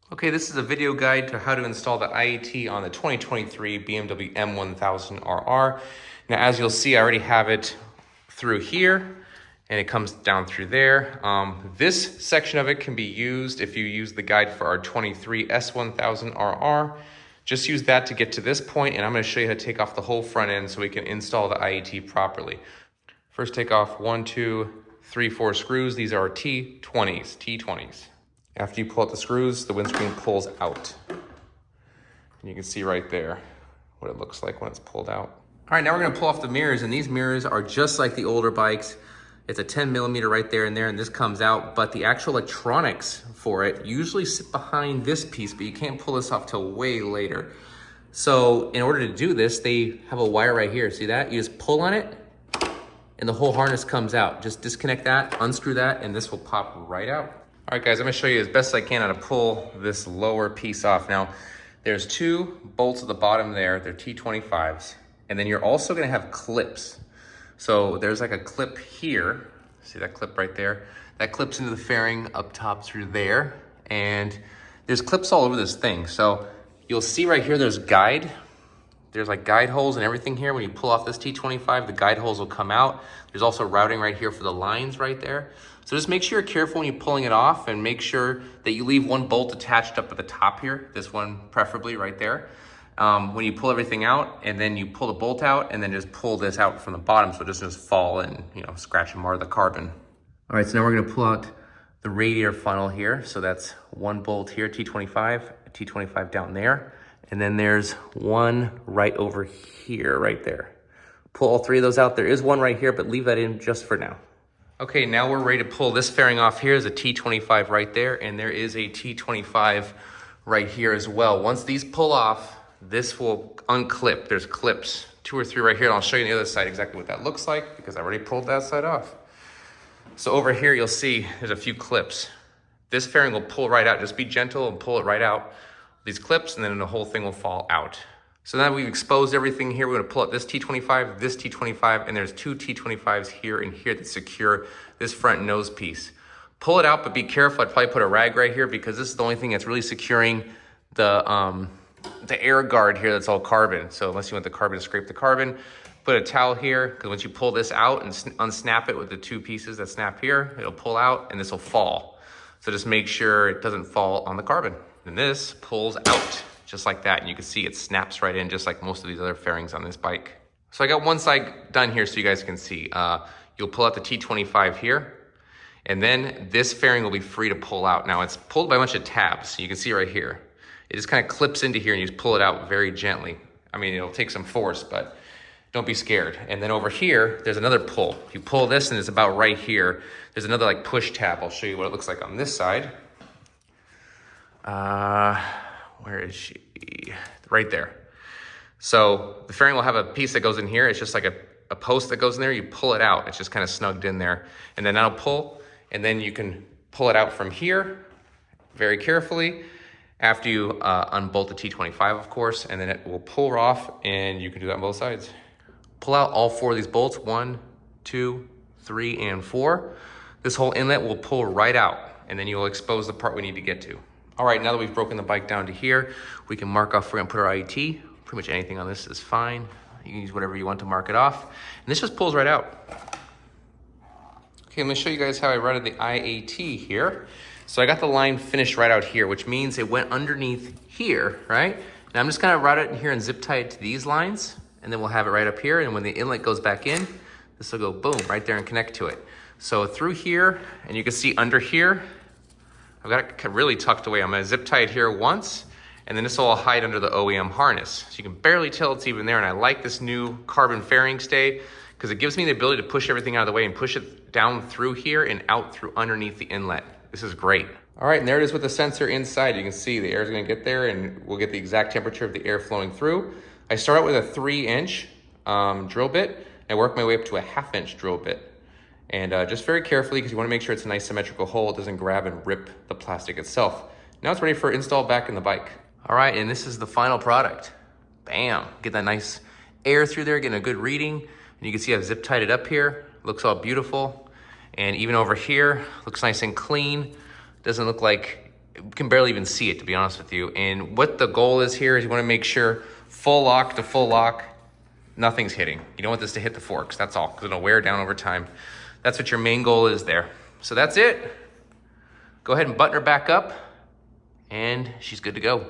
Okay, this is a video guide to how to install the IAT on the 2023 BMW M1000RR. Now, as you'll see, I already have it through here, and it comes down through there. This section of it can be used if you use the guide for our 23 S1000RR. Just use that to get to this point, and I'm going to show you how to take off the whole front end so we can install the IAT properly. First, take off 1, 2, 3, 4 screws. These are our T20s. After you pull out the screws, the windscreen pulls out. And you can see right there what it looks like when it's pulled out. All right, now we're gonna pull off the mirrors, and these mirrors are just like the older bikes. It's a 10mm right there and there, and this comes out, but the actual electronics for it usually sit behind this piece, but you can't pull this off till way later. So in order to do this, they have a wire right here. See that? You just pull on it, and the whole harness comes out. Just disconnect that, unscrew that, and this will pop right out. All right, guys, I'm gonna show you as best I can how to pull this lower piece off. Now, there's 2 bolts at the bottom there. They're T25s. And then you're also gonna have clips. So there's like a clip here. See that clip right there? That clips into the fairing up top through there. And there's clips all over this thing. So you'll see right here, there's guide. There's like guide holes and everything here. When you pull off this T25, the guide holes will come out. There's also routing right here for the lines right there. So just make sure you're careful when you're pulling it off, and make sure that you leave one bolt attached up at the top here. This one preferably right there. When you pull everything out, and then you pull the bolt out, and then just pull this out from the bottom so it doesn't just fall and scratch and mar the carbon. All right, so now we're gonna pull out the radiator funnel here. So that's one bolt here, T25, a T25 down there. And then there's one right over here, right there. Pull all 3 of those out. There is one right here, but leave that in just for now. Okay, now we're ready to pull this fairing off. Here's a T25 right there, and there is a T25 right here as well. Once these pull off, this will unclip. There's clips, 2 or 3 right here, and I'll show you on the other side exactly what that looks like because I already pulled that side off. So over here, you'll see there's a few clips. This fairing will pull right out. Just be gentle and pull it right out. These clips, and then the whole thing will fall out. So now we've exposed everything here. We're gonna pull out this T25, and there's 2 T25s here and here that secure this front nose piece. Pull it out, but be careful. I'd probably put a rag right here because this is the only thing that's really securing the air guard here that's all carbon. So unless you want the carbon to scrape the carbon, put a towel here, because once you pull this out and unsnap it with the 2 pieces that snap here, it'll pull out and this will fall. So just make sure it doesn't fall on the carbon. And this pulls out just like that. And you can see it snaps right in just like most of these other fairings on this bike. So I got one side done here so you guys can see. You'll pull out the T25 here, and then this fairing will be free to pull out. Now it's pulled by a bunch of tabs. So you can see right here. It just kind of clips into here and you just pull it out very gently. I mean, it'll take some force, but don't be scared. And then over here, there's another pull. You pull this and it's about right here. There's another like push tab. I'll show you what it looks like on this side. Where is she? Right there. So the fairing will have a piece that goes in here. It's just like a post that goes in there. You pull it out. It's just kind of snugged in there. And then that'll pull, and then you can pull it out from here very carefully after you unbolt the T25, of course, and then it will pull off, and you can do that on both sides. Pull out all 4 of these bolts, 1, 2, 3, and 4. This whole inlet will pull right out, and then you'll expose the part we need to get to. All right, now that we've broken the bike down to here, we can mark off, we're gonna put our IAT. Pretty much anything on this is fine. You can use whatever you want to mark it off. And this just pulls right out. Okay, let me show you guys how I routed the IAT here. So I got the line finished right out here, which means it went underneath here, right? And I'm just gonna route it in here and zip tie it to these lines, and then we'll have it right up here. And when the inlet goes back in, this will go boom, right there and connect to it. So through here, and you can see under here, I've got it really tucked away. I'm gonna zip tie it here once, and then this will all hide under the OEM harness. So you can barely tell it's even there, and I like this new carbon fairing stay because it gives me the ability to push everything out of the way and push it down through here and out through underneath the inlet. This is great. All right, and there it is with the sensor inside. You can see the air is gonna get there, and we'll get the exact temperature of the air flowing through. I start out with a 3-inch drill bit. I work my way up to a 1/2-inch drill bit. And just very carefully, because you want to make sure it's a nice symmetrical hole. It doesn't grab and rip the plastic itself. Now it's ready for install back in the bike. All right, and this is the final product. Bam, get that nice air through there, getting a good reading. And you can see I've zip tied it up here. Looks all beautiful. And even over here, looks nice and clean. Doesn't look like You can barely even see it, to be honest with you. And what the goal is here is you want to make sure full lock to full lock, nothing's hitting. You don't want this to hit the forks, that's all, because it'll wear down over time. That's what your main goal is there. So that's it. Go ahead and button her back up, and she's good to go.